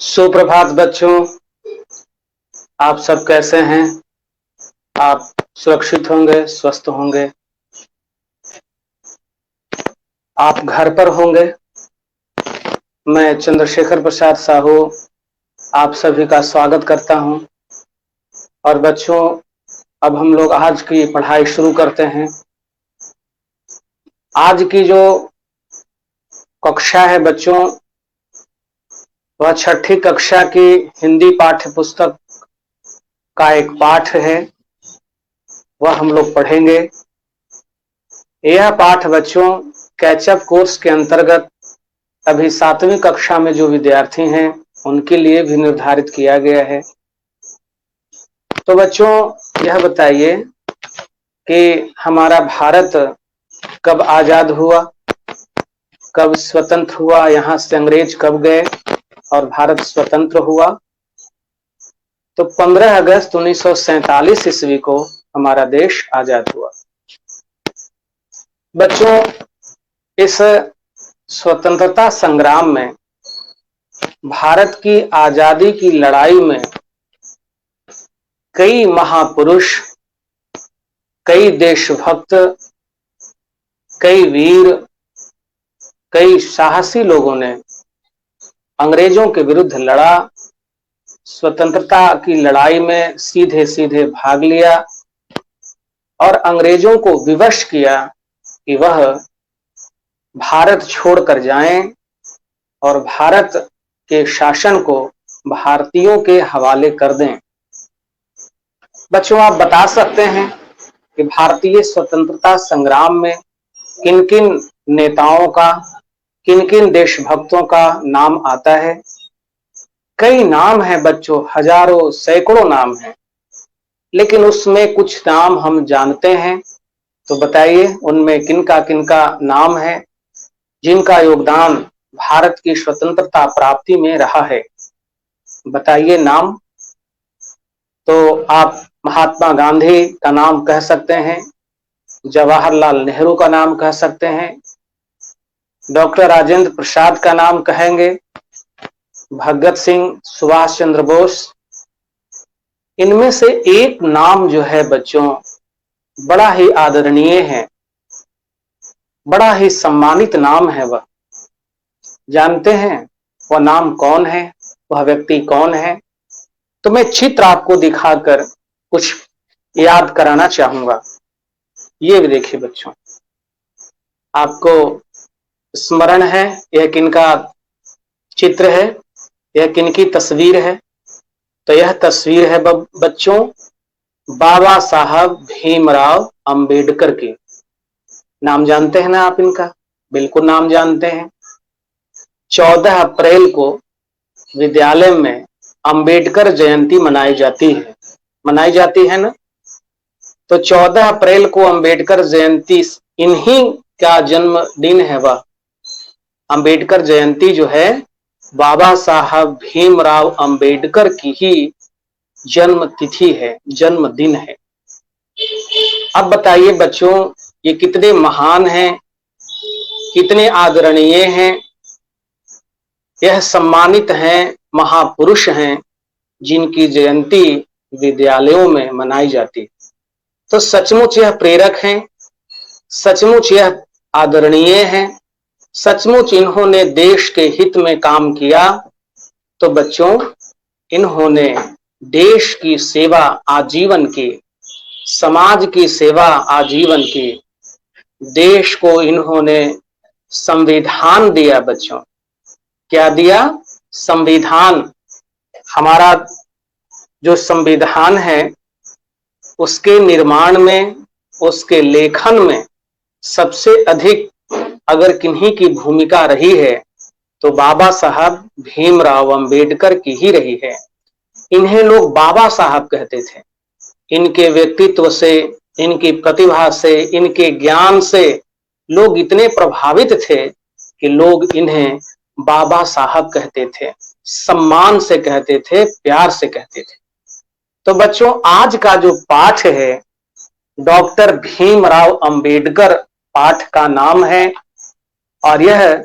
सुप्रभात बच्चों। आप सब कैसे हैं? आप सुरक्षित होंगे, स्वस्थ होंगे, आप घर पर होंगे। मैं चंद्रशेखर प्रसाद साहू आप सभी का स्वागत करता हूं। और बच्चों, अब हम लोग आज की पढ़ाई शुरू करते हैं। आज की जो कक्षा है बच्चों, वह छठी कक्षा की हिंदी पाठ्य पुस्तक का एक पाठ है, वह हम लोग पढ़ेंगे। यह पाठ बच्चों कैचअप कोर्स के अंतर्गत अभी 7वीं कक्षा में जो विद्यार्थी हैं उनके लिए भी निर्धारित किया गया है। तो बच्चों, यह बताइए कि हमारा भारत कब आजाद हुआ, कब स्वतंत्र हुआ, यहाँ से अंग्रेज कब गए और भारत स्वतंत्र हुआ? तो 15 अगस्त 1947 ईस्वी को हमारा देश आजाद हुआ। बच्चों, इस स्वतंत्रता संग्राम में, भारत की आजादी की लड़ाई में कई महापुरुष, कई देशभक्त, कई वीर, कई साहसी लोगों ने अंग्रेजों के विरुद्ध लड़ा, स्वतंत्रता की लड़ाई में सीधे सीधे भाग लिया और अंग्रेजों को विवश किया कि वह भारत छोड़कर जाएं और भारत के शासन को भारतीयों के हवाले कर दें। बच्चों, आप बता सकते हैं कि भारतीय स्वतंत्रता संग्राम में किन किन नेताओं का, किन किन देशभक्तों का नाम आता है? कई नाम हैं बच्चों, हजारों सैकड़ों नाम हैं, लेकिन उसमें कुछ नाम हम जानते हैं। तो बताइए उनमें किनका नाम है जिनका योगदान भारत की स्वतंत्रता प्राप्ति में रहा है? बताइए नाम। तो आप महात्मा गांधी का नाम कह सकते हैं, जवाहरलाल नेहरू का नाम कह सकते हैं, डॉक्टर राजेंद्र प्रसाद का नाम कहेंगे, भगत सिंह, सुभाष चंद्र बोस। इनमें से एक नाम जो है बच्चों बड़ा ही आदरणीय है, बड़ा ही सम्मानित नाम है। वह जानते हैं वह नाम कौन है, वह व्यक्ति कौन है? तो मैं चित्र आपको दिखाकर कुछ याद कराना चाहूंगा। ये भी देखिए बच्चों, आपको स्मरण है यह किनका चित्र है, यह किनकी तस्वीर है? तो यह तस्वीर है बच्चों बाबा साहब भीमराव अंबेडकर की। नाम जानते हैं ना आप इनका? बिल्कुल नाम जानते हैं। 14 अप्रैल को विद्यालय में अंबेडकर जयंती मनाई जाती है ना? तो 14 अप्रैल को अंबेडकर जयंती, इन्हीं का जन्मदिन है। वह अंबेडकर जयंती जो है बाबा साहब भीमराव अंबेडकर की ही जन्म तिथि है, जन्मदिन है। अब बताइए बच्चों, ये कितने महान हैं, कितने आदरणीय हैं, यह सम्मानित हैं, महापुरुष हैं, जिनकी जयंती विद्यालयों में मनाई जाती। तो सचमुच यह प्रेरक हैं, सचमुच यह आदरणीय हैं, सचमुच इन्होंने देश के हित में काम किया। तो बच्चों, इन्होंने देश की सेवा आजीवन की, समाज की सेवा आजीवन की, देश को इन्होंने संविधान दिया। बच्चों, क्या दिया? संविधान। हमारा जो संविधान है उसके निर्माण में, उसके लेखन में सबसे अधिक अगर किन्हीं की भूमिका रही है तो बाबा साहब भीमराव अंबेडकर की ही रही है। इन्हें लोग बाबा साहब कहते थे। इनके व्यक्तित्व से, इनकी प्रतिभा से, इनके ज्ञान से लोग इतने प्रभावित थे कि लोग इन्हें बाबा साहब कहते थे, सम्मान से कहते थे, प्यार से कहते थे। तो बच्चों, आज का जो पाठ है डॉक्टर भीमराव अंबेडकर पाठ का नाम है और यह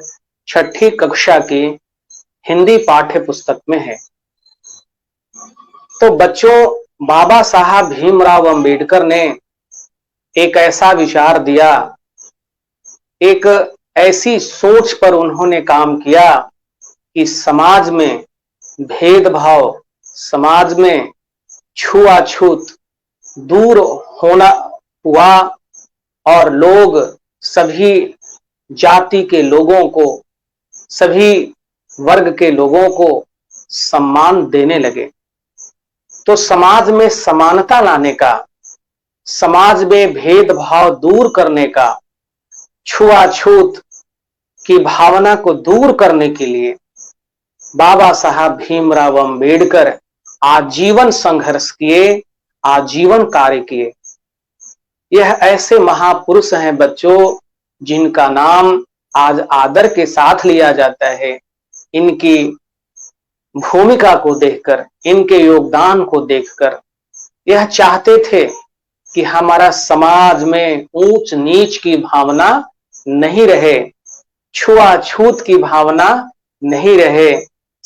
छठी कक्षा की हिंदी पाठ्य पुस्तक में है। तो बच्चों, बाबा साहब भीमराव अंबेडकर ने एक ऐसा विचार दिया, एक ऐसी सोच पर उन्होंने काम किया कि समाज में भेदभाव, समाज में छुआछूत दूर होना हुआ और लोग सभी जाति के लोगों को, सभी वर्ग के लोगों को सम्मान देने लगे। तो समाज में समानता लाने का, समाज में भेदभाव दूर करने का, छुआछूत की भावना को दूर करने के लिए बाबा साहब भीमराव अंबेडकर आजीवन संघर्ष किए, आजीवन कार्य किए। यह ऐसे महापुरुष हैं बच्चों, जिनका नाम आज आदर के साथ लिया जाता है। इनकी भूमिका को देखकर, इनके योगदान को देखकर यह चाहते थे कि हमारा समाज में ऊंच नीच की भावना नहीं रहे, छुआछूत की भावना नहीं रहे,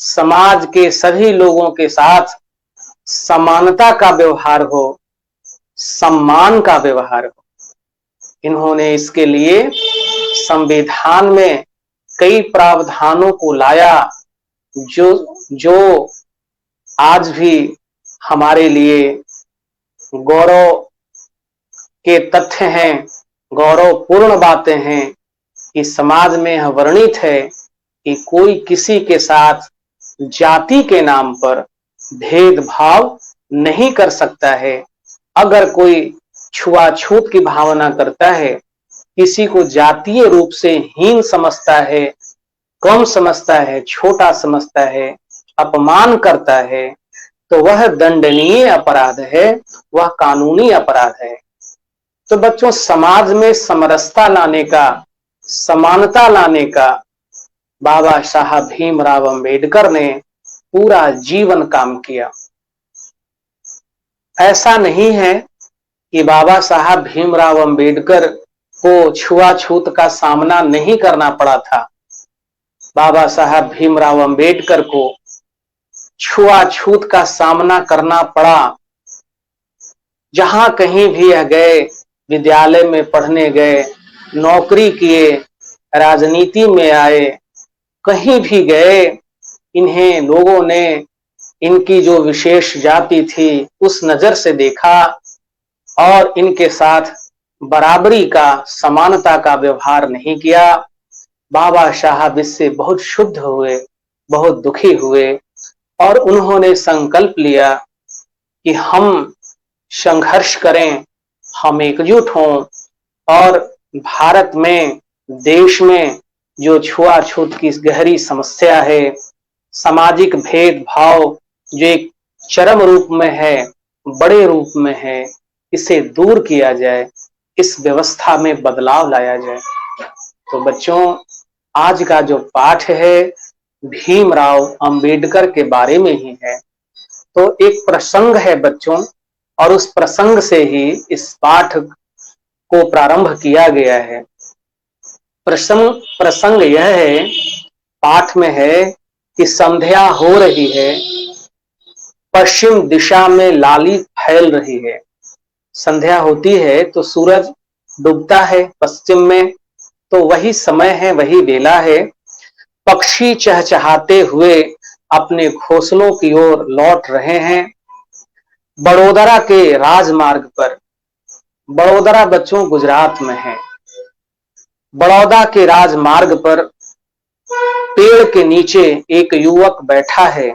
समाज के सभी लोगों के साथ समानता का व्यवहार हो, सम्मान का व्यवहार हो। इन्होंने इसके लिए संविधान में कई प्रावधानों को लाया जो आज भी हमारे लिए गौरव के तथ्य हैं, गौरवपूर्ण बातें हैं कि समाज में यह वर्णित है कि कोई किसी के साथ जाति के नाम पर भेदभाव नहीं कर सकता है। अगर कोई छुआछूत की भावना करता है, किसी को जातीय रूप से हीन समझता है, कम समझता है, छोटा समझता है, अपमान करता है, तो वह दंडनीय अपराध है, वह कानूनी अपराध है। तो बच्चों, समाज में समरसता लाने का, समानता लाने का बाबा साहब भीमराव अंबेडकर ने पूरा जीवन काम किया। ऐसा नहीं है कि बाबा साहब भीमराव अंबेडकर को छुआछूत का सामना नहीं करना पड़ा था। बाबा साहब भीमराव अंबेडकर को छुआछूत का सामना करना पड़ा। जहां कहीं भी गए, विद्यालय में पढ़ने गए, नौकरी किए, राजनीति में आए, कहीं भी गए, इन्हें लोगों ने इनकी जो विशेष जाति थी उस नजर से देखा और इनके साथ बराबरी का, समानता का व्यवहार नहीं किया। बाबा साहब इससे बहुत क्षुब्ध हुए, बहुत दुखी हुए और उन्होंने संकल्प लिया कि हम संघर्ष करें, हम एकजुट हों और भारत में, देश में जो छुआछूत की गहरी समस्या है, सामाजिक भेदभाव जो एक चरम रूप में है, बड़े रूप में है, इसे दूर किया जाए, इस व्यवस्था में बदलाव लाया जाए। तो बच्चों, आज का जो पाठ है भीमराव अंबेडकर के बारे में ही है। तो एक प्रसंग है बच्चों, और उस प्रसंग से ही इस पाठ को प्रारंभ किया गया है। प्रसंग यह है, पाठ में है कि संध्या हो रही है, पश्चिम दिशा में लाली फैल रही है। संध्या होती है तो सूरज डूबता है पश्चिम में, तो वही समय है, वही बेला है। पक्षी चहचहाते हुए अपने घोंसलों की ओर लौट रहे हैं। बड़ोदरा के राजमार्ग पर, बड़ोदरा बच्चों गुजरात में है, बड़ौदा के राजमार्ग पर पेड़ के नीचे एक युवक बैठा है।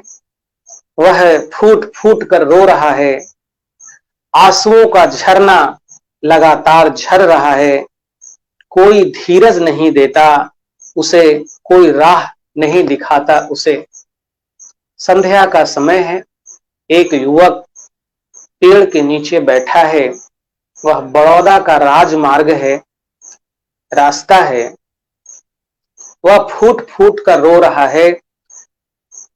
वह फूट फूट कर रो रहा है। आंसुओं का झरना लगातार झर रहा है। कोई धीरज नहीं देता उसे, कोई राह नहीं दिखाता उसे। संध्या का समय है। एक युवक पेड़ के नीचे बैठा है। वह बड़ौदा का राजमार्ग है, रास्ता है। वह फूट फूट कर रो रहा है।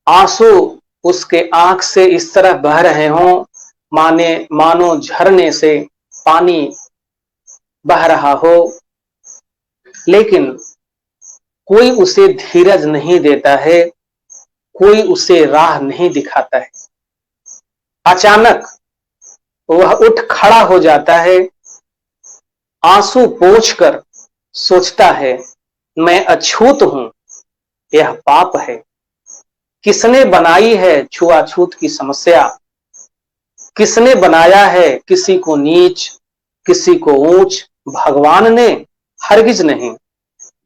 आंसू उसके आंख से इस तरह बह रहे हों मानो झरने से पानी बह रहा हो, लेकिन कोई उसे धीरज नहीं देता है। कोई उसे राह नहीं दिखाता है। अचानक वह उठ खड़ा हो जाता है, आंसू पोंछकर सोचता है, मैं अछूत हूं, यह पाप है। किसने बनाई है छुआछूत की समस्या? किसने बनाया है किसी को नीच, किसी को ऊंच? भगवान ने? हरगिज नहीं,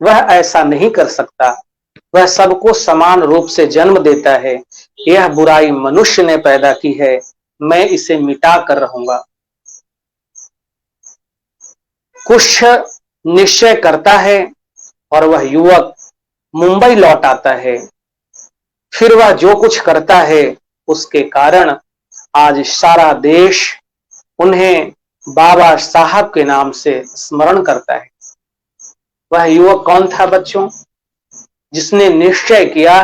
वह ऐसा नहीं कर सकता। वह सबको समान रूप से जन्म देता है। यह बुराई मनुष्य ने पैदा की है, मैं इसे मिटा कर रहूंगा। कुछ निश्चय करता है और वह युवक मुंबई लौट आता है। फिर वह जो कुछ करता है उसके कारण आज सारा देश उन्हें बाबा साहब के नाम से स्मरण करता है। वह युवक कौन था बच्चों? जिसने निश्चय किया,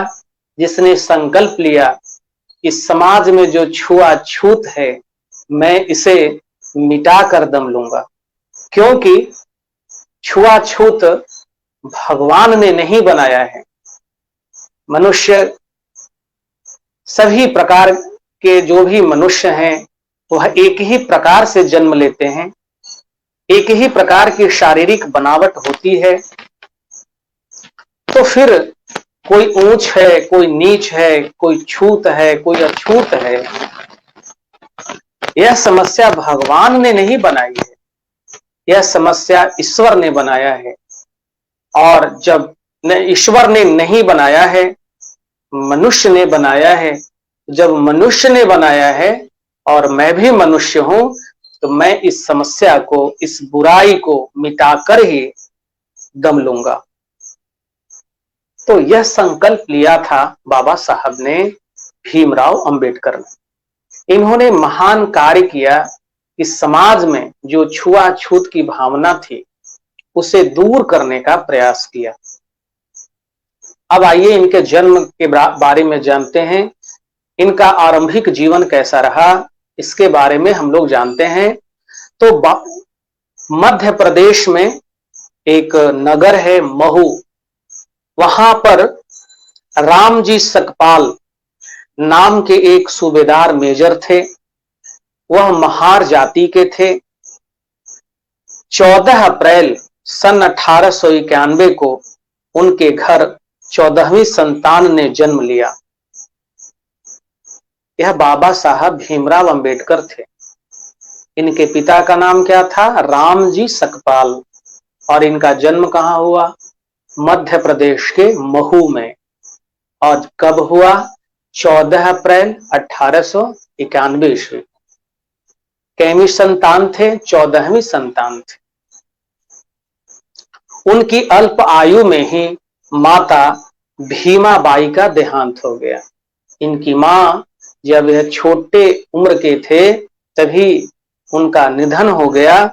जिसने संकल्प लिया कि समाज में जो छुआछूत है मैं इसे मिटा कर दम लूंगा। क्योंकि छुआछूत भगवान ने नहीं बनाया है। मनुष्य, सभी प्रकार के जो भी मनुष्य हैं वह एक ही प्रकार से जन्म लेते हैं, एक ही प्रकार की शारीरिक बनावट होती है। तो फिर कोई ऊंच है, कोई नीच है, कोई छूत है, कोई अछूत है, यह समस्या भगवान ने नहीं बनाई है, यह समस्या ईश्वर ने बनाया है। और जब ईश्वर ने नहीं बनाया है, मनुष्य ने बनाया है। जब मनुष्य ने बनाया है और मैं भी मनुष्य हूं, तो मैं इस समस्या को, इस बुराई को मिटाकर ही दम लूंगा। तो यह संकल्प लिया था बाबा साहब ने, भीमराव अंबेडकर ने। इन्होंने महान कार्य किया कि समाज में जो छुआछूत की भावना थी उसे दूर करने का प्रयास किया। अब आइए इनके जन्म के बारे में जानते हैं। इनका आरंभिक जीवन कैसा रहा इसके बारे में हम लोग जानते हैं। तो मध्य प्रदेश में एक नगर है महू, वहां पर रामजी सकपाल नाम के एक सूबेदार मेजर थे। वह महार जाति के थे। 14 अप्रैल सन 1891 को उनके घर 14वीं संतान ने जन्म लिया। यह बाबा साहब भीमराव अंबेडकर थे। इनके पिता का नाम क्या था? रामजी सकपाल। और इनका जन्म कहां हुआ? मध्य प्रदेश के महू में। और कब हुआ? 14 अप्रैल 1891 ईस्वी। कैवी संतान थे? 14वीं संतान थे। उनकी अल्प आयु में ही माता भीमाबाई का देहांत हो गया। इनकी मां जब यह छोटे उम्र के थे तभी उनका निधन हो गया।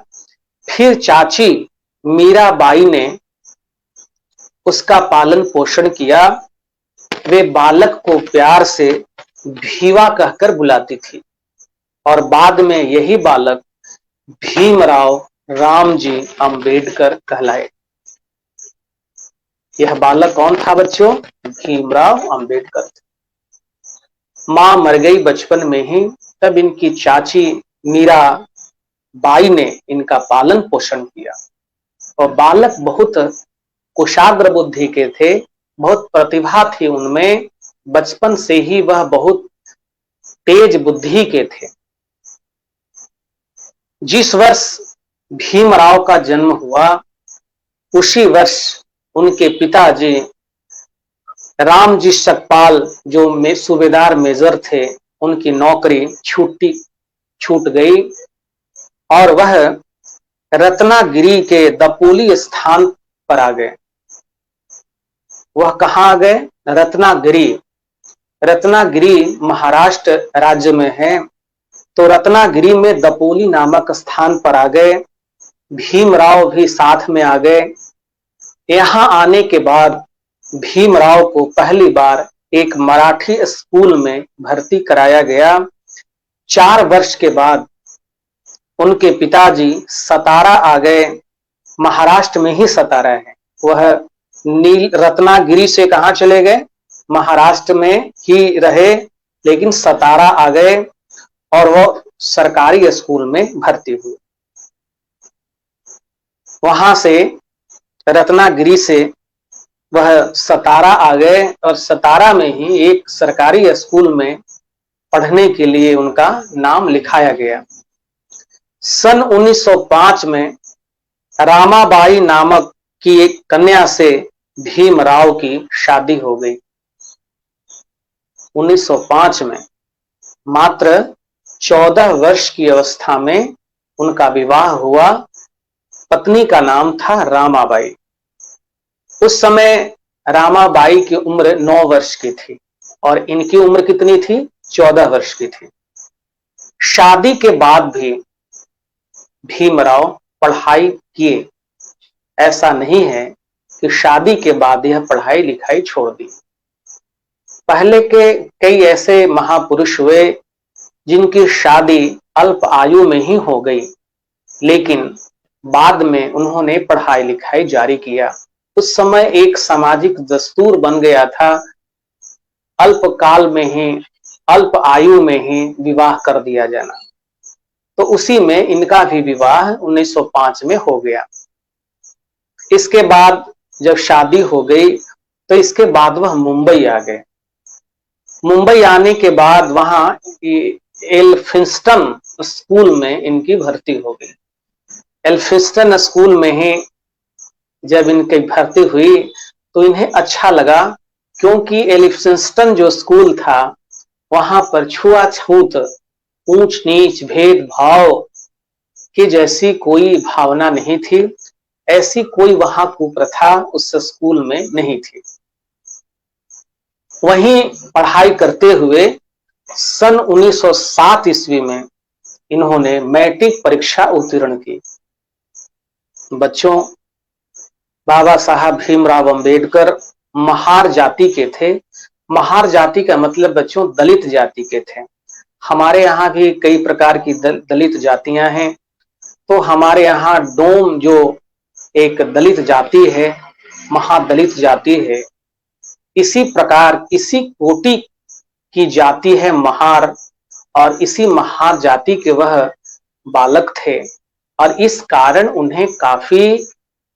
फिर चाची मीराबाई ने उसका पालन पोषण किया। वे बालक को प्यार से भीवा कहकर बुलाती थी और बाद में यही बालक भीमराव रामजी अंबेडकर कहलाए। यह बालक कौन था बच्चों? भीमराव अंबेडकर। मां मर गई बचपन में ही, तब इनकी चाची मीरा बाई ने इनका पालन पोषण किया। और बालक बहुत कुशाग्र बुद्धि के थे, बहुत प्रतिभा थी उनमें। बचपन से ही वह बहुत तेज बुद्धि के थे। जिस वर्ष भीमराव का जन्म हुआ उसी वर्ष उनके पिताजी रामजी सकपाल जो सूबेदार मेजर थे, उनकी नौकरी छूट गई और वह रत्नागिरी के दपोली स्थान पर आ गए। वह कहां आ गए? रत्नागिरी। रत्नागिरी महाराष्ट्र राज्य में है। तो रत्नागिरी में दपोली नामक स्थान पर आ गए। भीमराव भी साथ में आ गए। यहां आने के बाद भीमराव को पहली बार एक मराठी स्कूल में भर्ती कराया गया। 4 वर्ष के बाद उनके पिताजी सतारा आ गए। महाराष्ट्र में ही सतारा है। वह रत्नागिरी से कहां चले गए? महाराष्ट्र में ही रहे, लेकिन सतारा आ गए और वो सरकारी स्कूल में भर्ती हुए। वहां से रत्नागिरी से वह सतारा आ गए और सतारा में ही एक सरकारी स्कूल में पढ़ने के लिए उनका नाम लिखाया गया। सन 1905 में रामाबाई नामक की एक कन्या से भीमराव की शादी हो गई। 1905 में मात्र 14 वर्ष की अवस्था में उनका विवाह हुआ। पत्नी का नाम था रामाबाई। उस समय रामाबाई की उम्र 9 वर्ष की थी और इनकी उम्र कितनी थी? 14 वर्ष की थी। शादी के बाद भी भीमराव पढ़ाई किए। ऐसा नहीं है कि शादी के बाद यह पढ़ाई लिखाई छोड़ दी। पहले के कई ऐसे महापुरुष हुए जिनकी शादी अल्प आयु में ही हो गई, लेकिन बाद में उन्होंने पढ़ाई लिखाई जारी किया। उस समय एक सामाजिक दस्तूर बन गया था, अल्प काल में ही, अल्प आयु में ही विवाह कर दिया जाना। तो उसी में इनका भी विवाह 1905 में हो गया। इसके बाद जब शादी हो गई तो इसके बाद वह मुंबई आ गए। मुंबई आने के बाद वहां एल्फिंस्टन स्कूल में इनकी भर्ती हो गई। एल्फिंस्टन स्कूल में ही जब इनकी भर्ती हुई तो इन्हें अच्छा लगा, क्योंकि एल्फिंस्टन जो स्कूल था वहां पर छुआछूत, ऊंच नीच, भेदभाव की जैसी कोई भावना नहीं थी। ऐसी कोई वहां कुप्रथा उस स्कूल में नहीं थी। वहीं पढ़ाई करते हुए सन 1907 ईस्वी में इन्होंने मैट्रिक परीक्षा उत्तीर्ण की। बच्चों, बाबा साहब भीमराव अंबेडकर महार जाति के थे। महार जाति का मतलब बच्चों दलित जाति के थे। हमारे यहाँ भी कई प्रकार की दलित जातियां हैं। तो हमारे यहाँ डोम जो एक दलित जाति है, महादलित जाति है, इसी प्रकार इसी कोटि की जाति है महार, और इसी महार जाति के वह बालक थे और इस कारण उन्हें काफी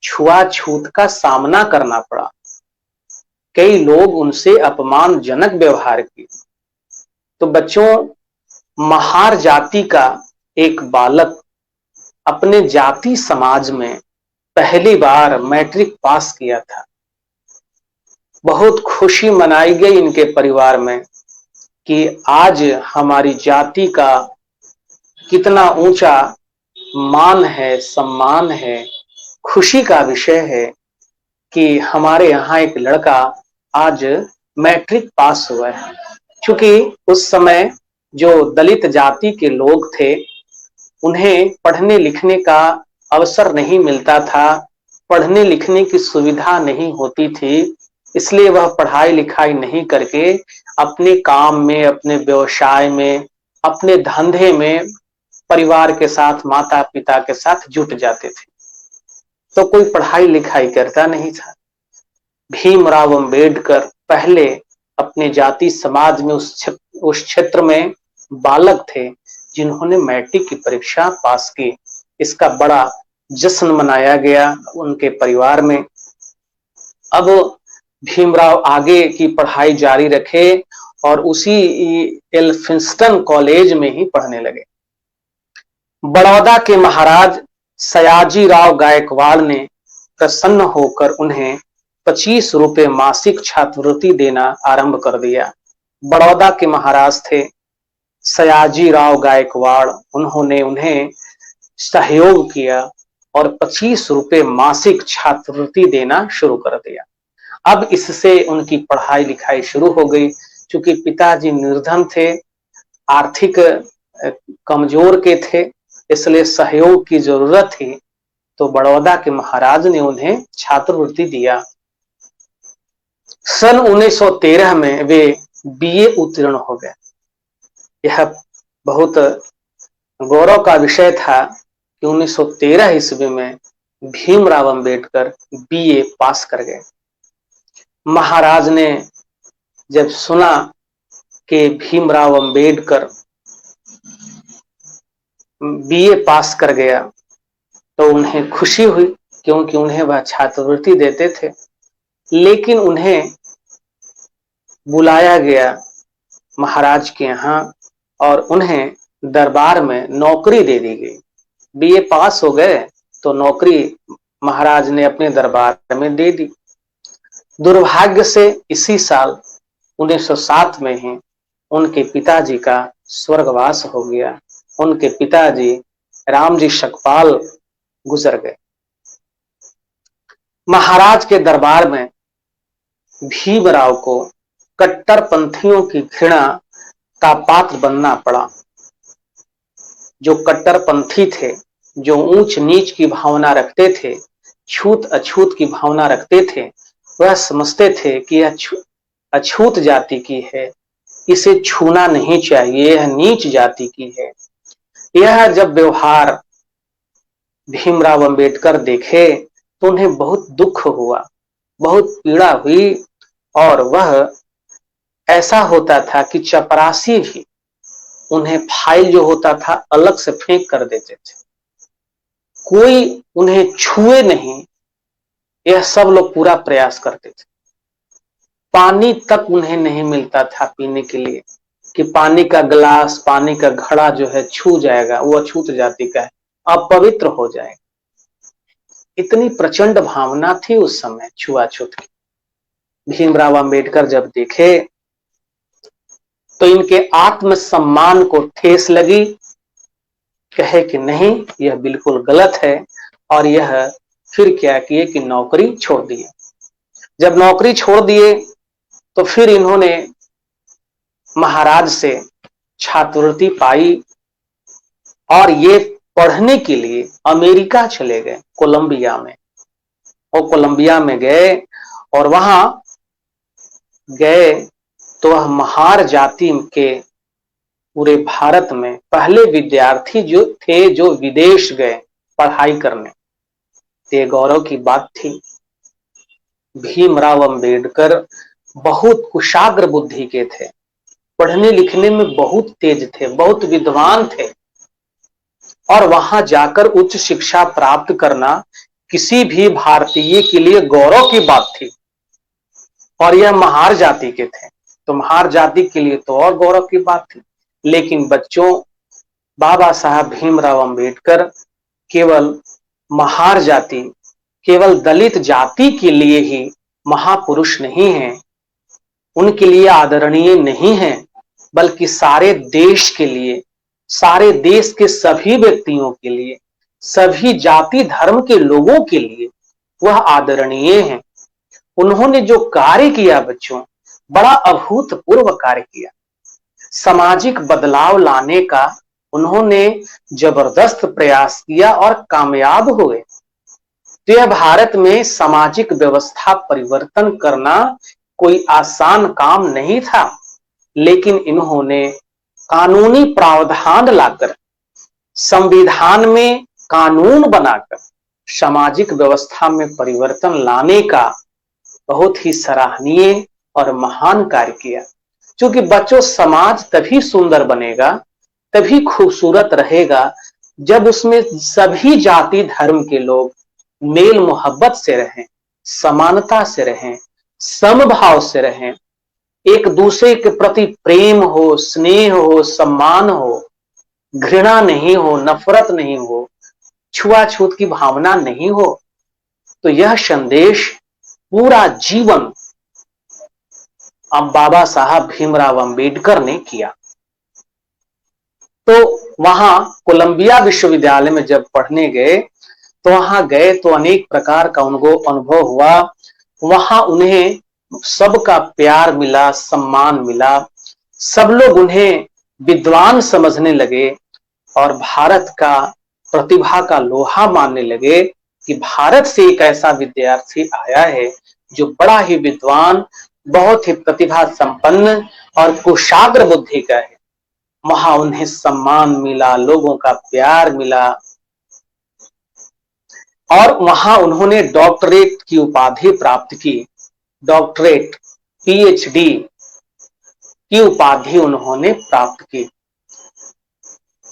छुआछूत का सामना करना पड़ा। कई लोग उनसे अपमानजनक व्यवहार किए। तो बच्चों, महार जाति का एक बालक अपने जाति समाज में पहली बार मैट्रिक पास किया था। बहुत खुशी मनाई गई इनके परिवार में कि आज हमारी जाति का कितना ऊंचा मान है, सम्मान है। खुशी का विषय है कि हमारे यहाँ एक लड़का आज मैट्रिक पास हुआ है। क्योंकि उस समय जो दलित जाति के लोग थे उन्हें पढ़ने लिखने का अवसर नहीं मिलता था, पढ़ने लिखने की सुविधा नहीं होती थी, इसलिए वह पढ़ाई लिखाई नहीं करके अपने काम में, अपने व्यवसाय में, अपने धंधे में परिवार के साथ, माता पिता के साथ जुट जाते थे। तो कोई पढ़ाई लिखाई करता नहीं था। भीमराव अंबेडकर पहले अपने जाति समाज में उस क्षेत्र में बालक थे जिन्होंने मैट्रिक की परीक्षा पास की। इसका बड़ा जश्न मनाया गया उनके परिवार में। अब भीमराव आगे की पढ़ाई जारी रखे और उसी एल्फिंस्टन कॉलेज में ही पढ़ने लगे। बड़ौदा के महाराज सयाजीराव गायकवाड़ ने प्रसन्न होकर उन्हें 25 रुपए मासिक छात्रवृत्ति देना आरंभ कर दिया। बड़ौदा के महाराज थे सयाजीराव गायकवाड़, उन्होंने उन्हें सहयोग किया और 25 रुपए मासिक छात्रवृत्ति देना शुरू कर दिया। अब इससे उनकी पढ़ाई लिखाई शुरू हो गई। चूंकि पिताजी निर्धन थे, आर्थिक कमजोर के थे, इसलिए सहयोग की जरूरत थी, तो बड़ौदा के महाराज ने उन्हें छात्रवृत्ति दिया। सन 1913 में वे बीए उत्तीर्ण हो गए। यह बहुत गौरव का विषय था कि 1913 ईस्वी में भीमराव अंबेडकर बीए पास कर गए। महाराज ने जब सुना कि भीमराव अंबेडकर बीए पास कर गया तो उन्हें खुशी हुई, क्योंकि उन्हें वह छात्रवृत्ति देते थे। लेकिन उन्हें बुलाया गया महाराज के यहाँ और उन्हें दरबार में नौकरी दे दी गई। बीए पास हो गए तो नौकरी महाराज ने अपने दरबार में दे दी। दुर्भाग्य से इसी साल 1907 में ही उनके पिताजी का स्वर्गवास हो गया। उनके पिताजी रामजी शकपाल गुजर गए। महाराज के दरबार में भीमराव को कट्टरपंथियों की घृणा का पात्र बनना पड़ा। जो कट्टरपंथी थे, जो ऊंच नीच की भावना रखते थे, छूत अछूत की भावना रखते थे, वह समझते थे कि यह अछूत जाति की है, इसे छूना नहीं चाहिए, यह नीच जाति की है। यह जब व्यवहार भीमराव अंबेडकर देखे तो उन्हें बहुत दुख हुआ, बहुत पीड़ा हुई और वह ऐसा होता था कि चपरासी भी उन्हें फाइल जो होता था अलग से फेंक कर देते थे। कोई उन्हें छुए नहीं, यह सब लोग पूरा प्रयास करते थे। पानी तक उन्हें नहीं मिलता था पीने के लिए कि पानी का गिलास, पानी का घड़ा जो है छू जाएगा, वो अछूत जाति का है, अपवित्र हो जाएगा। इतनी प्रचंड भावना थी उस समय छुआछूत की। भीमराव अंबेडकर जब देखे तो इनके आत्मसम्मान को ठेस लगी। कहे कि नहीं, यह बिल्कुल गलत है, और यह फिर क्या किए कि नौकरी छोड़ दिए। जब नौकरी छोड़ दिए तो फिर इन्होंने महाराज से छात्रवृत्ति पाई और ये पढ़ने के लिए अमेरिका चले गए, कोलंबिया में। और कोलंबिया में गए और वहां गए तो वह महार जाति के पूरे भारत में पहले विद्यार्थी जो थे जो विदेश गए पढ़ाई करने। ये गौरव की बात थी। भीमराव अंबेडकर बहुत कुशाग्र बुद्धि के थे, पढ़ने लिखने में बहुत तेज थे, बहुत विद्वान थे, और वहां जाकर उच्च शिक्षा प्राप्त करना किसी भी भारतीय के लिए गौरव की बात थी। और यह महार जाति के थे, तो महार जाति के लिए तो और गौरव की बात थी। लेकिन बच्चों, बाबा साहब भीमराव अंबेडकर केवल महार जाति, केवल दलित जाति के लिए ही महापुरुष नहीं हैं, उनके लिए आदरणीय नहीं हैं, बल्कि सारे देश के लिए, सारे देश के सभी व्यक्तियों के लिए, सभी जाति धर्म के लोगों के लिए वह आदरणीय हैं। उन्होंने जो कार्य किया बच्चों, बड़ा अभूतपूर्व कार्य किया। सामाजिक बदलाव लाने का उन्होंने जबरदस्त प्रयास किया और कामयाब हुए। तो यह भारत में सामाजिक व्यवस्था परिवर्तन करना कोई आसान काम नहीं था, लेकिन इन्होंने कानूनी प्रावधान लाकर, संविधान में कानून बनाकर सामाजिक व्यवस्था में परिवर्तन लाने का बहुत ही सराहनीय और महान कार्य किया। क्योंकि बच्चों, समाज तभी सुंदर बनेगा, तभी खूबसूरत रहेगा, जब उसमें सभी जाति धर्म के लोग मेल मोहब्बत से रहें, समानता से रहें, समभाव से रहें, एक दूसरे के प्रति प्रेम हो, स्नेह हो, सम्मान हो, घृणा नहीं हो, नफरत नहीं हो, छुआछूत की भावना नहीं हो। तो यह संदेश पूरा जीवन अब बाबा साहब भीमराव अंबेडकर ने किया। तो वहां कोलंबिया विश्वविद्यालय में जब पढ़ने गए तो वहां गए तो अनेक प्रकार का उनको अनुभव हुआ। वहां उन्हें सबका प्यार मिला, सम्मान मिला, सब लोग उन्हें विद्वान समझने लगे और भारत का प्रतिभा का लोहा मानने लगे कि भारत से एक ऐसा विद्यार्थी आया है जो बड़ा ही विद्वान, बहुत ही प्रतिभा संपन्न और कुशाग्र बुद्धि का है। वहां उन्हें सम्मान मिला, लोगों का प्यार मिला, और वहां उन्होंने डॉक्टरेट की उपाधि प्राप्त की। डॉक्टरेट, पीएचडी की उपाधि उन्होंने प्राप्त की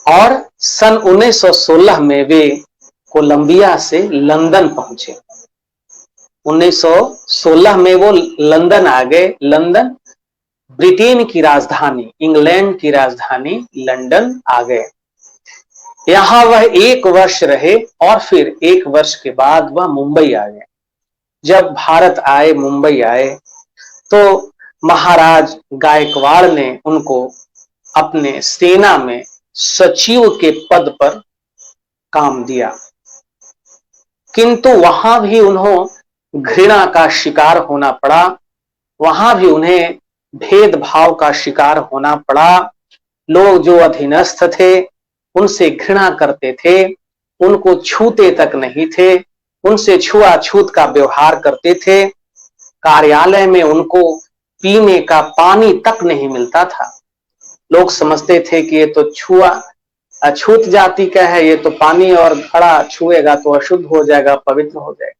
और सन 1916 में वे कोलंबिया से लंदन पहुंचे। 1916 में वो लंदन आ गए। लंदन ब्रिटेन की राजधानी, इंग्लैंड की राजधानी लंदन आ गए। यहां वह 1 वर्ष रहे और फिर 1 वर्ष के बाद वह मुंबई आ गए। जब भारत आए, मुंबई आए, तो महाराज गायकवाड़ ने उनको अपने सेना में सचिव के पद पर काम दिया, किंतु वहां भी उन्हें घृणा का शिकार होना पड़ा। वहां भी उन्हें भेदभाव का शिकार होना पड़ा। लोग जो अधीनस्थ थे उनसे घृणा करते थे, उनको छूते तक नहीं थे, उनसे छुआछूत का व्यवहार करते थे। कार्यालय में उनको पीने का पानी तक नहीं मिलता था। लोग समझते थे कि ये तो अछूत जाति का है, ये तो पानी और घड़ा छुएगा तो अशुद्ध हो जाएगा, पवित्र हो जाएगा।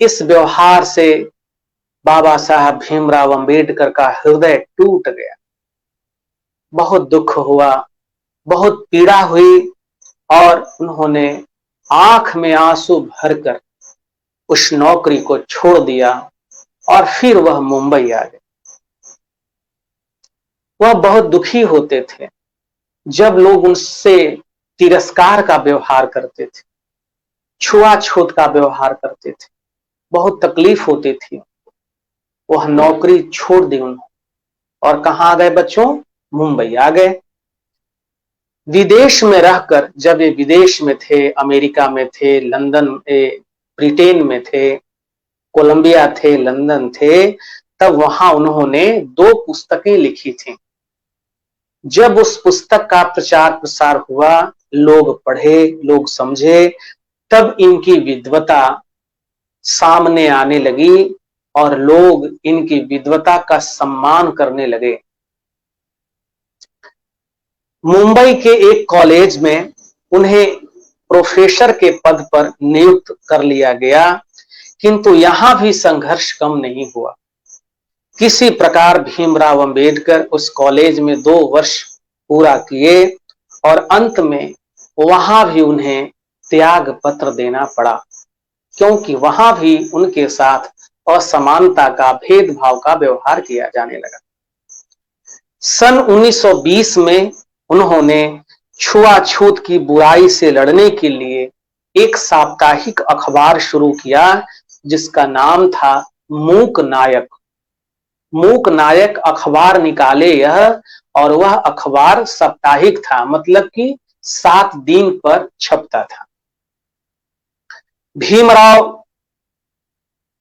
इस व्यवहार से बाबा साहब भीमराव अंबेडकर का हृदय टूट गया। बहुत दुख हुआ, बहुत पीड़ा हुई और उन्होंने आंख में आंसू भरकर उस नौकरी को छोड़ दिया और फिर वह मुंबई आ गए। वह बहुत दुखी होते थे जब लोग उनसे तिरस्कार का व्यवहार करते थे, छुआछूत का व्यवहार करते थे, बहुत तकलीफ होती थी। वह नौकरी छोड़ दी उन्होंने और कहां आ गए बच्चों? मुंबई आ गए। विदेश में रहकर, जब ये विदेश में थे, अमेरिका में थे, लंदन ब्रिटेन में थे, कोलंबिया थे, लंदन थे, तब वहां उन्होंने 2 पुस्तकें लिखी थी। जब उस पुस्तक का प्रचार प्रसार हुआ, लोग पढ़े, लोग समझे, तब इनकी विद्वता सामने आने लगी और लोग इनकी विद्वता का सम्मान करने लगे। मुंबई के एक कॉलेज में उन्हें प्रोफेसर के पद पर नियुक्त कर लिया गया, किंतु यहां भी संघर्ष कम नहीं हुआ। किसी प्रकार भीमराव अंबेडकर उस कॉलेज में 2 वर्ष पूरा किए और अंत में वहां भी उन्हें त्याग पत्र देना पड़ा, क्योंकि वहां भी उनके साथ असमानता का, भेदभाव का व्यवहार किया जाने लगा। सन 1920 में उन्होंने छुआछूत की बुराई से लड़ने के लिए एक साप्ताहिक अखबार शुरू किया जिसका नाम था मूक नायक। मूक नायक अखबार निकाले यह, और वह अखबार साप्ताहिक था, मतलब कि 7 दिन पर छपता था। भीमराव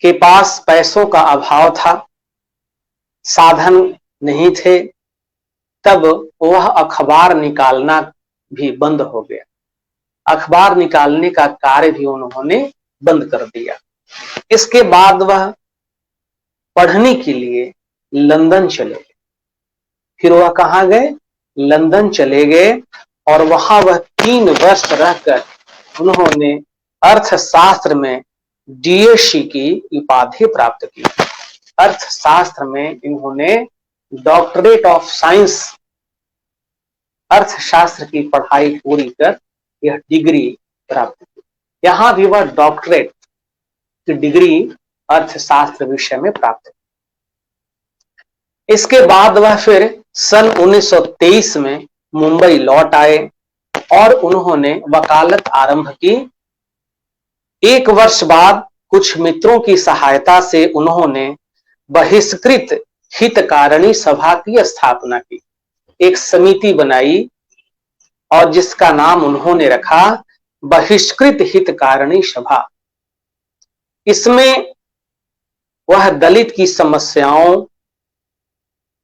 के पास पैसों का अभाव था, साधन नहीं थे, तब वह अखबार निकालना भी बंद हो गया। अखबार निकालने का कार्य भी उन्होंने बंद कर दिया। इसके बाद वह पढ़ने के लिए लंदन चले गए। फिर वह कहां गए? लंदन चले गए और वहां वह 3 वर्ष रहकर उन्होंने अर्थशास्त्र में डीएससी की उपाधि प्राप्त की। अर्थशास्त्र में इन्होंने डॉक्टरेट ऑफ साइंस, अर्थशास्त्र की पढ़ाई पूरी कर यह डिग्री प्राप्त की। यहां भी वह डॉक्टरेट की डिग्री अर्थशास्त्र विषय में प्राप्त की। इसके बाद वह फिर सन 1923 में मुंबई लौट आए और उन्होंने वकालत आरंभ की। 1 वर्ष बाद कुछ मित्रों की सहायता से उन्होंने बहिष्कृत हितकारिणी सभा की स्थापना की। एक समिति बनाई और जिसका नाम उन्होंने रखा बहिष्कृत हितकारिणी सभा। इसमें वह दलित की समस्याओं,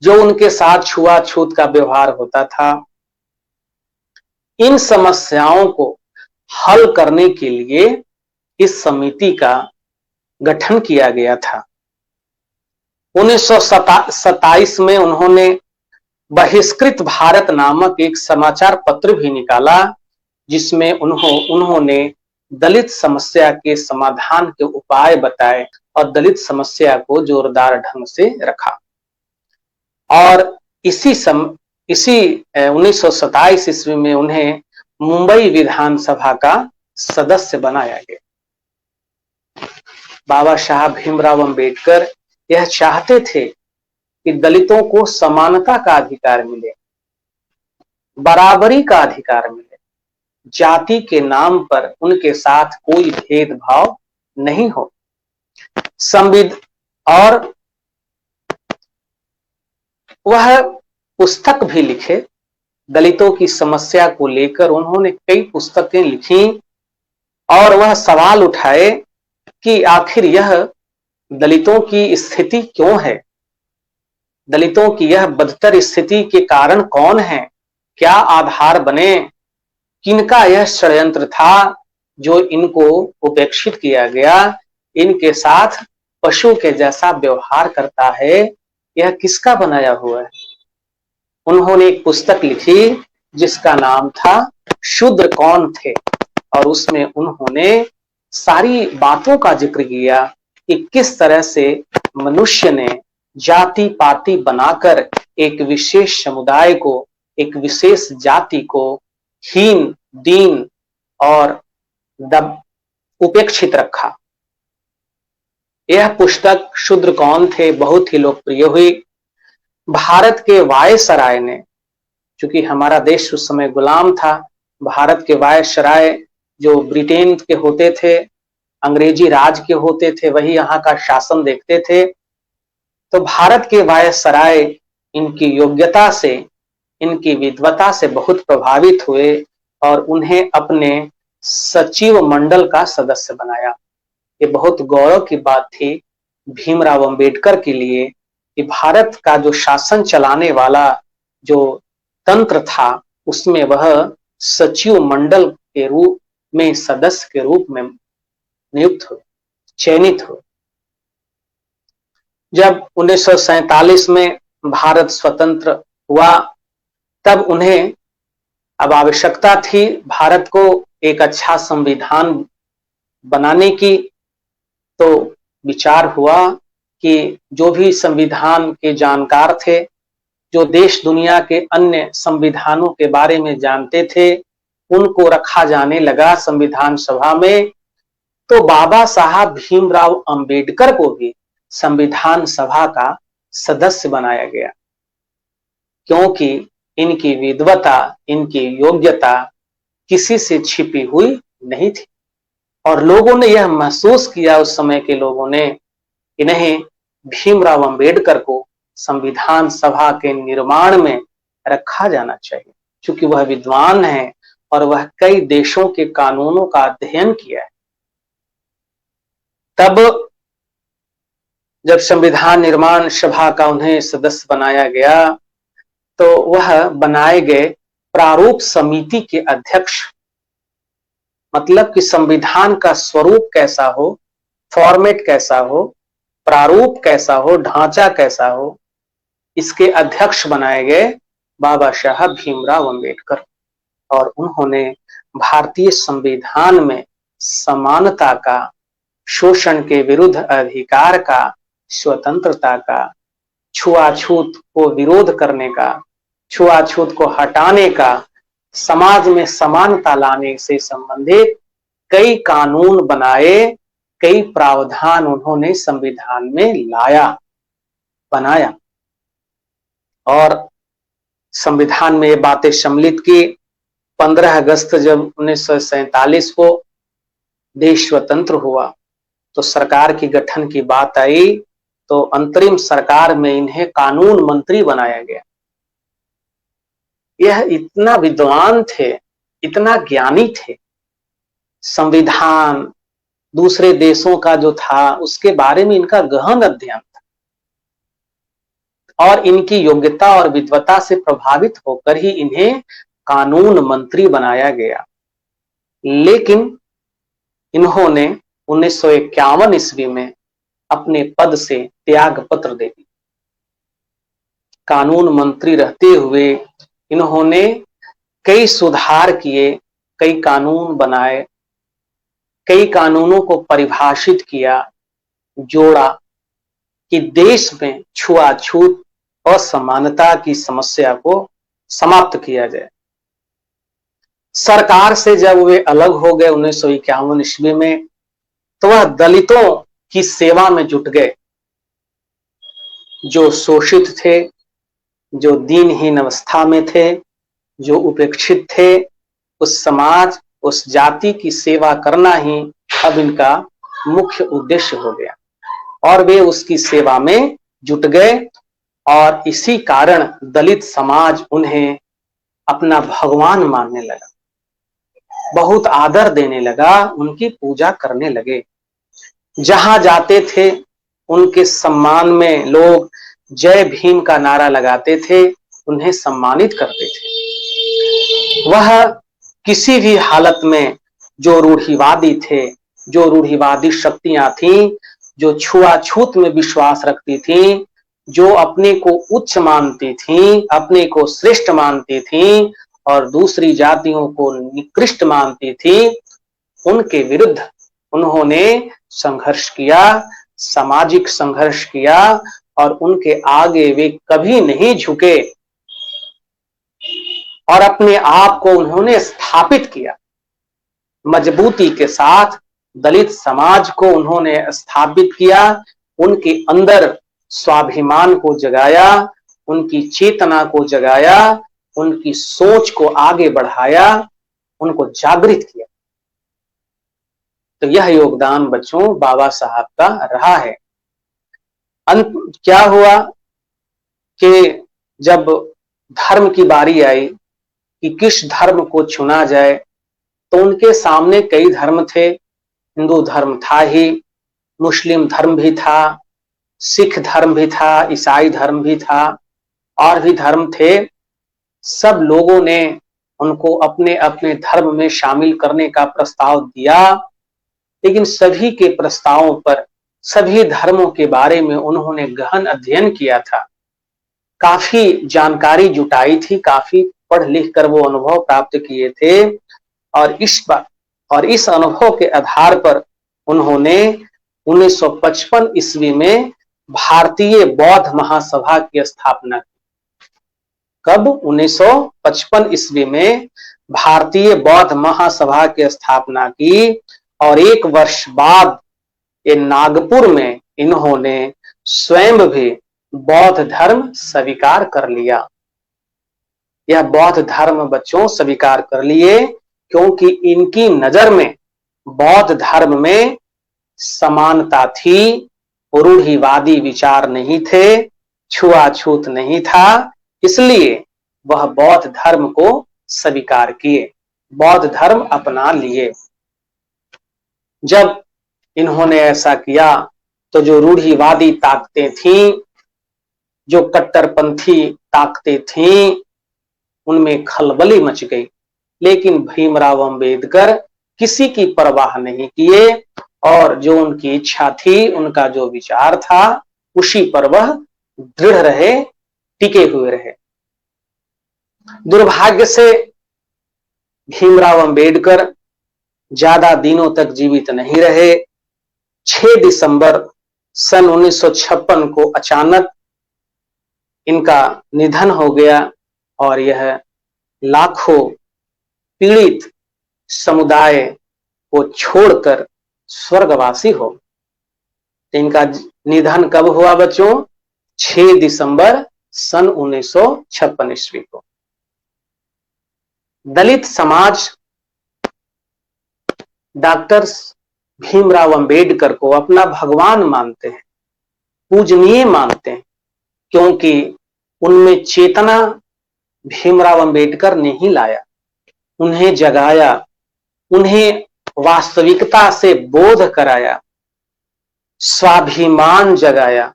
जो उनके साथ छुआछूत का व्यवहार होता था, इन समस्याओं को हल करने के लिए इस समिति का गठन किया गया था। 1927 में उन्होंने बहिष्कृत भारत नामक एक समाचार पत्र भी निकाला, जिसमें उन्होंने दलित समस्या के समाधान के उपाय बताए और दलित समस्या को जोरदार ढंग से रखा। और इसी 1927 ईस्वी में उन्हें मुंबई विधानसभा का सदस्य बनाया गया। बाबा साहब भीमराव अंबेडकर यह चाहते थे कि दलितों को समानता का अधिकार मिले, बराबरी का अधिकार मिले, जाति के नाम पर उनके साथ कोई भेदभाव नहीं हो। और वह पुस्तक भी लिखे, दलितों की समस्या को लेकर उन्होंने कई पुस्तकें लिखी और वह सवाल उठाए कि आखिर यह दलितों की स्थिति क्यों है, दलितों की यह बदतर स्थिति के कारण कौन है, क्या आधार बने, किनका यह षड्यंत्र था जो इनको उपेक्षित किया गया, इनके साथ पशु के जैसा व्यवहार करता है, यह किसका बनाया हुआ है। उन्होंने एक पुस्तक लिखी जिसका नाम था शूद्र कौन थे और उसमें उन्होंने सारी बातों का जिक्र किया कि किस तरह से मनुष्य ने जाति पाति बनाकर एक विशेष समुदाय को, एक विशेष जाति को हीन, दीन और उपेक्षित रखा। यह पुस्तक शूद्र कौन थे बहुत ही लोकप्रिय हुई। भारत के वायसराय ने, चूंकि हमारा देश उस समय गुलाम था, भारत के वायसराय जो ब्रिटेन के होते थे, अंग्रेजी राज के होते थे, वही यहाँ का शासन देखते थे। तो भारत के वायसराय इनकी योग्यता से, इनकी विद्वता से बहुत प्रभावित हुए और उन्हें अपने सचिव मंडल का सदस्य बनाया। ये बहुत गौरव की बात थी भीमराव अंबेडकर के लिए कि भारत का जो शासन चलाने वाला जो तंत्र था उसमें वह सचिव मंडल के रूप में, सदस्य के रूप में नियुक्त हुए, चयनित हुए। जब 1947 में भारत स्वतंत्र हुआ तब उन्हें अब आवश्यकता थी भारत को एक अच्छा संविधान बनाने की। तो विचार हुआ कि जो भी संविधान के जानकार थे, जो देश दुनिया के अन्य संविधानों के बारे में जानते थे, उनको रखा जाने लगा संविधान सभा में। तो बाबा साहब भीमराव अंबेडकर को भी संविधान सभा का सदस्य बनाया गया, क्योंकि इनकी विद्वता, इनकी योग्यता किसी से छिपी हुई नहीं थी और लोगों ने यह महसूस किया, उस समय के लोगों ने, कि नहीं, भीमराव अंबेडकर को संविधान सभा के निर्माण में रखा जाना चाहिए, क्योंकि वह विद्वान है और वह कई देशों के कानूनों का अध्ययन किया है। तब जब संविधान निर्माण सभा का उन्हें सदस्य बनाया गया तो वह बनाए गए प्रारूप समिति के अध्यक्ष, मतलब कि संविधान का स्वरूप कैसा हो, फॉर्मेट कैसा हो, प्रारूप कैसा हो, ढांचा कैसा हो, इसके अध्यक्ष बनाए गए बाबा साहब भीमराव अंबेडकर। और उन्होंने भारतीय संविधान में समानता का, शोषण के विरुद्ध अधिकार का, स्वतंत्रता का, छुआछूत को विरोध करने का, छुआछूत को हटाने का, समाज में समानता लाने से संबंधित कई कानून बनाए, कई प्रावधान उन्होंने संविधान में लाया, बनाया और संविधान में ये बातें सम्मिलित की। 15 अगस्त जब 1947 को देश स्वतंत्र हुआ तो सरकार की गठन की बात आई, तो अंतरिम सरकार में इन्हें कानून मंत्री बनाया गया। यह इतना विद्वान थे, इतना ज्ञानी थे, संविधान दूसरे देशों का जो था उसके बारे में इनका गहन अध्ययन था और इनकी योग्यता और विद्वता से प्रभावित होकर ही इन्हें कानून मंत्री बनाया गया। लेकिन इन्होंने 1951 ईस्वी में अपने पद से त्याग पत्र दे दिया। कानून मंत्री रहते हुए इन्होंने कई सुधार किए, कई कानून बनाए, कई कानूनों को परिभाषित किया, जोड़ा कि देश में छुआछूत असमानता की समस्या को समाप्त किया जाए। सरकार से जब वे अलग हो गए 1951 ईस्वी में, तो वह दलितों की सेवा में जुट गए। जो शोषित थे, जो दीनहीन अवस्था में थे, जो उपेक्षित थे, उस समाज, उस जाति की सेवा करना ही अब इनका मुख्य उद्देश्य हो गया और वे उसकी सेवा में जुट गए। और इसी कारण दलित समाज उन्हें अपना भगवान मानने लगा, बहुत आदर देने लगा, उनकी पूजा करने लगे। जहां जाते थे उनके सम्मान में लोग जय भीम का नारा लगाते थे, उन्हें सम्मानित करते थे। वह किसी भी हालत में जो रूढ़िवादी थे, जो रूढ़िवादी शक्तियां थीं, जो छुआछूत में विश्वास रखती थीं, जो अपने को उच्च मानती थीं, अपने को श्रेष्ठ मानती थीं और दूसरी जातियों को निकृष्ट मानती थीं, उनके विरुद्ध उन्होंने संघर्ष किया, सामाजिक संघर्ष किया और उनके आगे वे कभी नहीं झुके और अपने आप को उन्होंने स्थापित किया। मजबूती के साथ दलित समाज को उन्होंने स्थापित किया, उनके अंदर स्वाभिमान को जगाया, उनकी चेतना को जगाया, उनकी सोच को आगे बढ़ाया, उनको जागृत किया। तो यह योगदान बच्चों बाबा साहब का रहा है। अंत क्या हुआ कि जब धर्म की बारी आई कि किस धर्म को चुना जाए, तो उनके सामने कई धर्म थे। हिंदू धर्म था ही, मुस्लिम धर्म भी था, सिख धर्म भी था, ईसाई धर्म भी था, और भी धर्म थे। सब लोगों ने उनको अपने अपने धर्म में शामिल करने का प्रस्ताव दिया, लेकिन सभी के प्रस्तावों पर, सभी धर्मों के बारे में उन्होंने गहन अध्ययन किया था, काफी जानकारी जुटाई थी, काफी पढ़ लिख कर वो अनुभव प्राप्त किए थे और इस अनुभव के आधार पर उन्होंने 1955 ईस्वी में भारतीय बौद्ध महासभा की स्थापना की। कब? 1955 ईस्वी में भारतीय बौद्ध महासभा की स्थापना की और एक वर्ष बाद ये नागपुर में इन्होंने स्वयं भी बौद्ध धर्म स्वीकार कर लिया। यह बौद्ध धर्म बच्चों स्वीकार कर लिए क्योंकि इनकी नजर में बौद्ध धर्म में समानता थी, रूढ़िवादी विचार नहीं थे, छुआछूत नहीं था, इसलिए वह बौद्ध धर्म को स्वीकार किए, बौद्ध धर्म अपना लिए। जब इन्होंने ऐसा किया तो जो रूढ़िवादी ताकतें थीं, जो कट्टरपंथी ताकतें थीं, उनमें खलबली मच गई। लेकिन भीमराव अंबेडकर किसी की परवाह नहीं किए और जो उनकी इच्छा थी, उनका जो विचार था, उसी पर वह दृढ़ रहे, टिके हुए रहे। दुर्भाग्य से भीमराव अंबेडकर ज्यादा दिनों तक जीवित नहीं रहे। 6 दिसंबर सन 1956 को अचानक इनका निधन हो गया और यह लाखों पीड़ित समुदाय को छोड़कर स्वर्गवासी हो। इनका निधन कब हुआ बच्चों? 6 दिसंबर सन 1956 ईस्वी को। दलित समाज डॉक्टर भीमराव अंबेडकर को अपना भगवान मानते हैं, पूजनीय मानते हैं, क्योंकि उनमें चेतना भीमराव अंबेडकर ने ही लाया, उन्हें जगाया, उन्हें वास्तविकता से बोध कराया, स्वाभिमान जगाया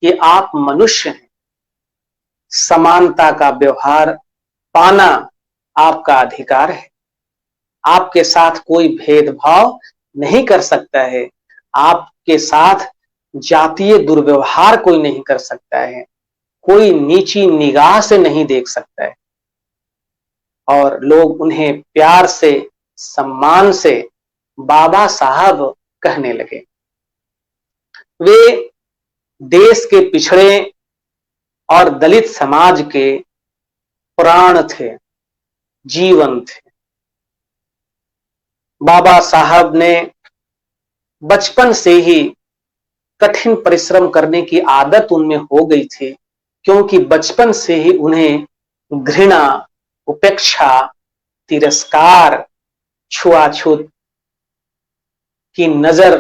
कि आप मनुष्य हैं, समानता का व्यवहार पाना आपका अधिकार है, आपके साथ कोई भेदभाव नहीं कर सकता है, आपके साथ जातीय दुर्व्यवहार कोई नहीं कर सकता है, कोई नीची निगाह से नहीं देख सकता है। और लोग उन्हें प्यार से, सम्मान से बाबा साहब कहने लगे। वे देश के पिछड़े और दलित समाज के प्राण थे, जीवन थे। बाबा साहब ने बचपन से ही कठिन परिश्रम करने की आदत उनमें हो गई थी, क्योंकि बचपन से ही उन्हें घृणा, उपेक्षा, तिरस्कार, छुआछूत की नजर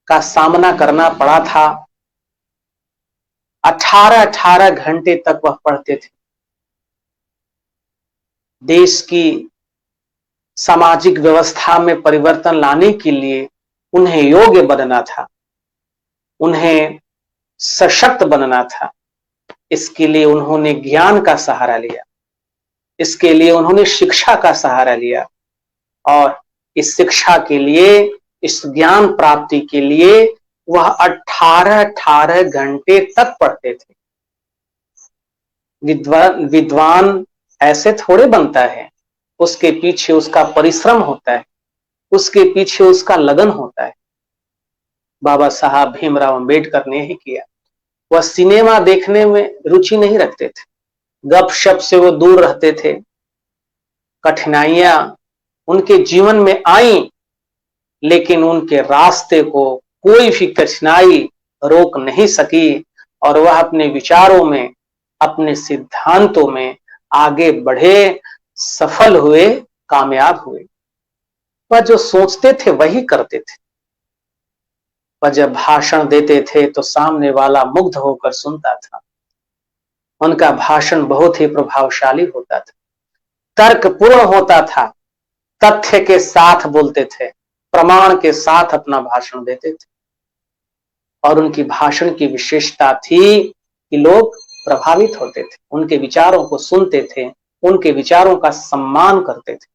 का सामना करना पड़ा था। 18-18 घंटे तक वह पढ़ते थे। देश की सामाजिक व्यवस्था में परिवर्तन लाने के लिए उन्हें योग्य बनना था, उन्हें सशक्त बनना था। इसके लिए उन्होंने ज्ञान का सहारा लिया, इसके लिए उन्होंने शिक्षा का सहारा लिया, और इस शिक्षा के लिए, इस ज्ञान प्राप्ति के लिए वह 18-18 घंटे तक पढ़ते थे। विद्वान ऐसे थोड़े बनता है, उसके पीछे उसका परिश्रम होता है, उसके पीछे उसका लगन होता है। बाबा साहब भीमराव अंबेडकर ने ही किया। वह सिनेमा देखने में रुचि नहीं रखते थे, गपशप से वो दूर रहते थे। कठिनाइयां उनके जीवन में आई, लेकिन उनके रास्ते को कोई भी कठिनाई रोक नहीं सकी, और वह अपने विचारों में, अपने सिद्धांतों में आगे बढ़े, सफल हुए, कामयाब हुए। वह जो सोचते थे वही करते थे। वह जब भाषण देते थे तो सामने वाला मुग्ध होकर सुनता था। उनका भाषण बहुत ही प्रभावशाली होता था, तर्कपूर्ण होता था, तथ्य के साथ बोलते थे, प्रमाण के साथ अपना भाषण देते थे। और उनकी भाषण की विशेषता थी कि लोग प्रभावित होते थे, उनके विचारों को सुनते थे, उनके विचारों का सम्मान करते थे।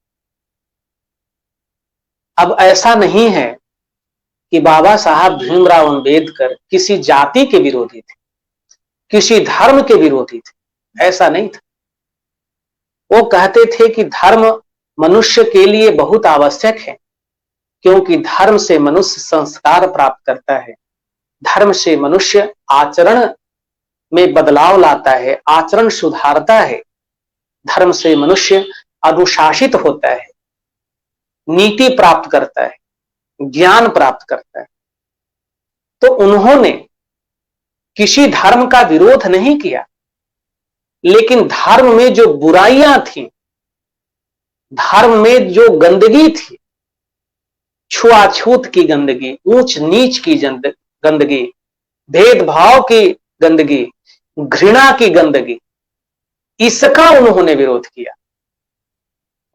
अब ऐसा नहीं है कि बाबा साहब भीमराव अंबेडकर किसी जाति के विरोधी थे, किसी धर्म के विरोधी थे, ऐसा नहीं था। वो कहते थे कि धर्म मनुष्य के लिए बहुत आवश्यक है, क्योंकि धर्म से मनुष्य संस्कार प्राप्त करता है, धर्म से मनुष्य आचरण में बदलाव लाता है, आचरण सुधारता है, धर्म से मनुष्य अनुशासित होता है, नीति प्राप्त करता है, ज्ञान प्राप्त करता है। तो उन्होंने किसी धर्म का विरोध नहीं किया, लेकिन धर्म में जो बुराइयां थी, धर्म में जो गंदगी थी, छुआछूत की गंदगी, ऊंच नीच की गंदगी, भेदभाव की गंदगी, घृणा की गंदगी, इसका उन्होंने विरोध किया।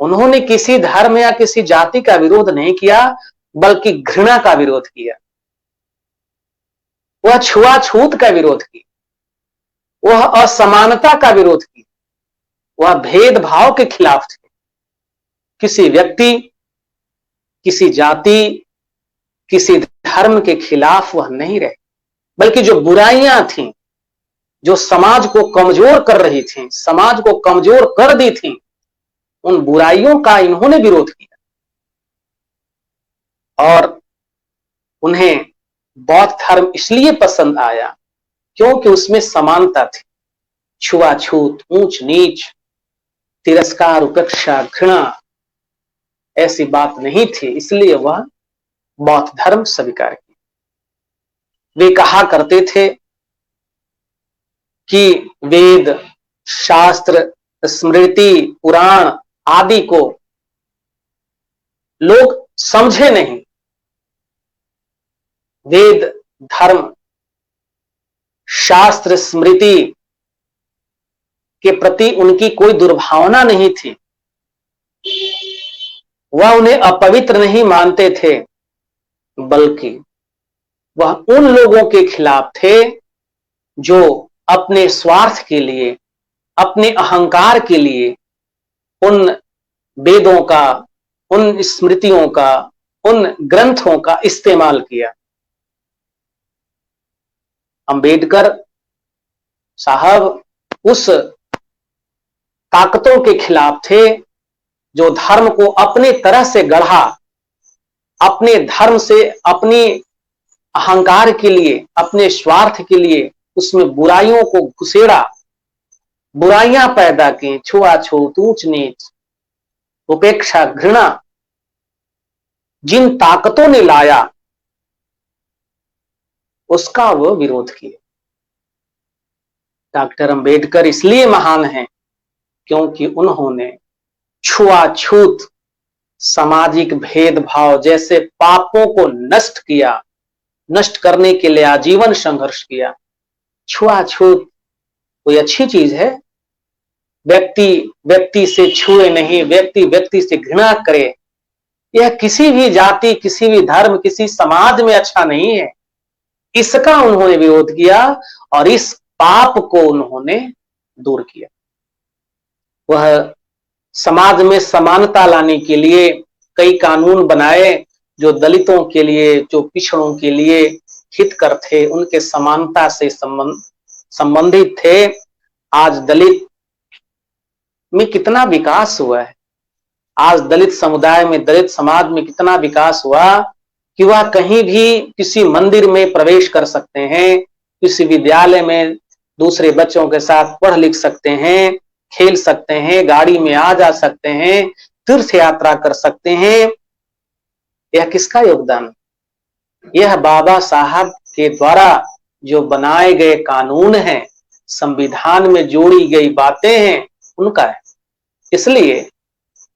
उन्होंने किसी धर्म या किसी जाति का विरोध नहीं किया, बल्कि घृणा का विरोध किया। वह छुआछूत का विरोध किया, वह असमानता का विरोध किया, वह भेदभाव के खिलाफ थे। किसी व्यक्ति, किसी जाति, किसी धर्म के खिलाफ वह नहीं रहे, बल्कि जो बुराइयां थीं, जो समाज को कमजोर कर रही थीं, समाज को कमजोर कर दी थीं, उन बुराइयों का इन्होंने विरोध किया। और उन्हें बौद्ध धर्म इसलिए पसंद आया क्योंकि उसमें समानता थी। छुआछूत, ऊंच नीच, तिरस्कार, उपेक्षा, घृणा ऐसी बात नहीं थी, इसलिए वह बौद्ध धर्म स्वीकार किया। वे कहा करते थे कि वेद, शास्त्र, स्मृति, पुराण आदि को लोग समझे नहीं। वेद, धर्म, शास्त्र, स्मृति के प्रति उनकी कोई दुर्भावना नहीं थी। वह उन्हें अपवित्र नहीं मानते थे, बल्कि वह उन लोगों के खिलाफ थे जो अपने स्वार्थ के लिए, अपने अहंकार के लिए उन वेदों का, उन स्मृतियों का, उन ग्रंथों का इस्तेमाल किया। अंबेडकर साहब उस ताकतों के खिलाफ थे जो धर्म को अपने तरह से गढ़ा, अपने धर्म से, अपने अहंकार के लिए, अपने स्वार्थ के लिए उसमें बुराइयों को घुसेड़ा, बुराइयां पैदा की, छुआछूत, ऊंच नीच, उपेक्षा, घृणा, जिन ताकतों ने लाया उसका वो विरोध किया। डॉक्टर अंबेडकर इसलिए महान हैं क्योंकि उन्होंने छुआछूत, सामाजिक भेदभाव जैसे पापों को नष्ट किया, नष्ट करने के लिए आजीवन संघर्ष किया। छुआछूत कोई अच्छी चीज है? व्यक्ति व्यक्ति से छुए नहीं, व्यक्ति व्यक्ति से घृणा करे, यह किसी भी जाति, किसी भी धर्म, किसी समाज में अच्छा नहीं है। इसका उन्होंने विरोध किया और इस पाप को उन्होंने दूर किया। वह समाज में समानता लाने के लिए कई कानून बनाए जो दलितों के लिए, जो पिछड़ों के लिए हितकर थे, उनके समानता से संबंधित थे। आज दलित में कितना विकास हुआ है, आज दलित समुदाय में, दलित समाज में कितना विकास हुआ कि वह कहीं भी किसी मंदिर में प्रवेश कर सकते हैं, किसी विद्यालय में दूसरे बच्चों के साथ पढ़ लिख सकते हैं, खेल सकते हैं, गाड़ी में आ जा सकते हैं, तीर्थ यात्रा कर सकते हैं। यह किसका योगदान? यह बाबा साहब के द्वारा जो बनाए गए कानून हैं, संविधान में जोड़ी गई बातें हैं, उनका है। इसलिए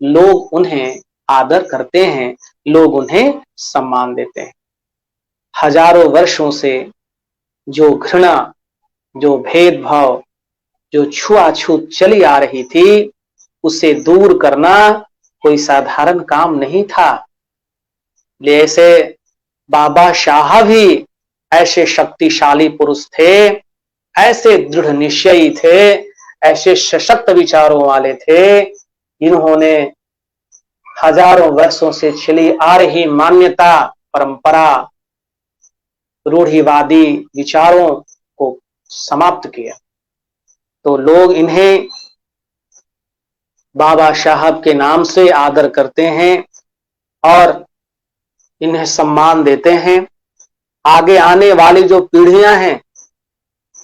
लोग उन्हें आदर करते हैं, लोग उन्हें सम्मान देते हैं। हजारों वर्षों से जो घृणा, जो भेदभाव, जो छुआछूत चली आ रही थी, उसे दूर करना कोई साधारण काम नहीं था। जैसे बाबा साहब भी ऐसे शक्तिशाली पुरुष थे, ऐसे दृढ़ निश्चयी थे, ऐसे सशक्त विचारों वाले थे, इन्होंने हजारों वर्षों से चली आ रही मान्यता, परंपरा, रूढ़िवादी विचारों को समाप्त किया। तो लोग इन्हें बाबा साहब के नाम से आदर करते हैं और इन्हें सम्मान देते हैं। आगे आने वाली जो पीढ़ियां हैं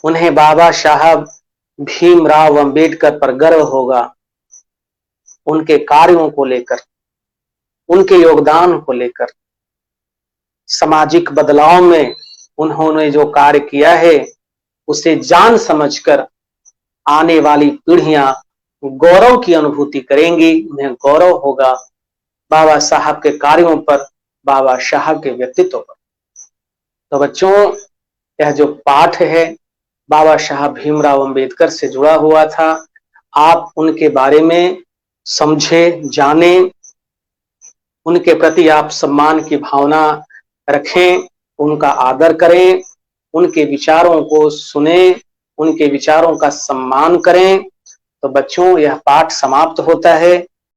उन्हें बाबा साहब भीमराव अंबेडकर पर गर्व होगा, उनके कार्यों को लेकर, उनके योगदान को लेकर। सामाजिक बदलाव में उन्होंने जो कार्य किया है उसे जान समझकर आने वाली पीढ़ियां गौरव की अनुभूति करेंगी, उन्हें गौरव होगा बाबा साहब के कार्यों पर, बाबा साहब के व्यक्तित्व पर। तो बच्चों, यह जो पाठ है बाबा साहब भीमराव अंबेडकर से जुड़ा हुआ था। आप उनके बारे में समझे, जाने, उनके प्रति आप सम्मान की भावना रखें, उनका आदर करें, उनके विचारों को सुने, उनके विचारों का सम्मान करें। तो बच्चों, यह पाठ समाप्त होता है।